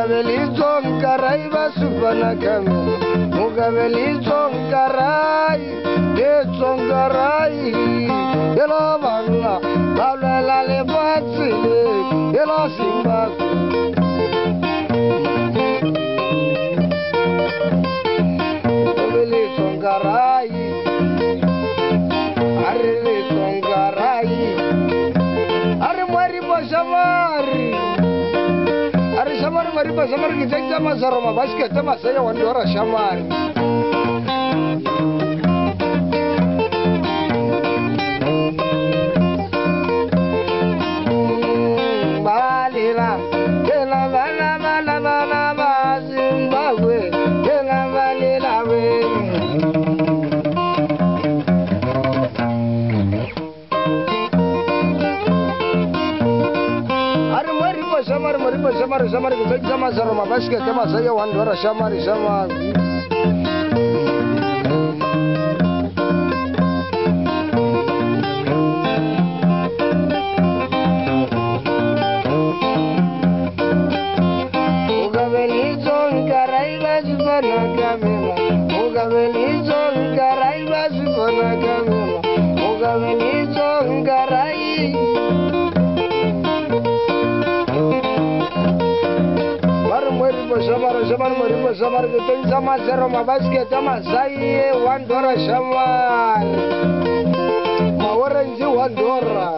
Mugabelizon karai basubana kami. Mugabelizon karai, bezon karai. Ela vanla, la la le batsi, ela simba. Mugabelizon karai, arelizon karai. Are mari basamari. Are samar mari basamar kita jama saroma basket jama saya wandora samar. Balila, kela bala bala bala bala Zimbabwe, kela balila we. Samar kita jama saroma basket jama saya wandora samar. Mugabelizon karai basubana kamela. Mugabelizon karai basubana kamela. Mugabelizon karai. Samar kita sama saroma basket sama saya wandora samar. Mawaran si wandora.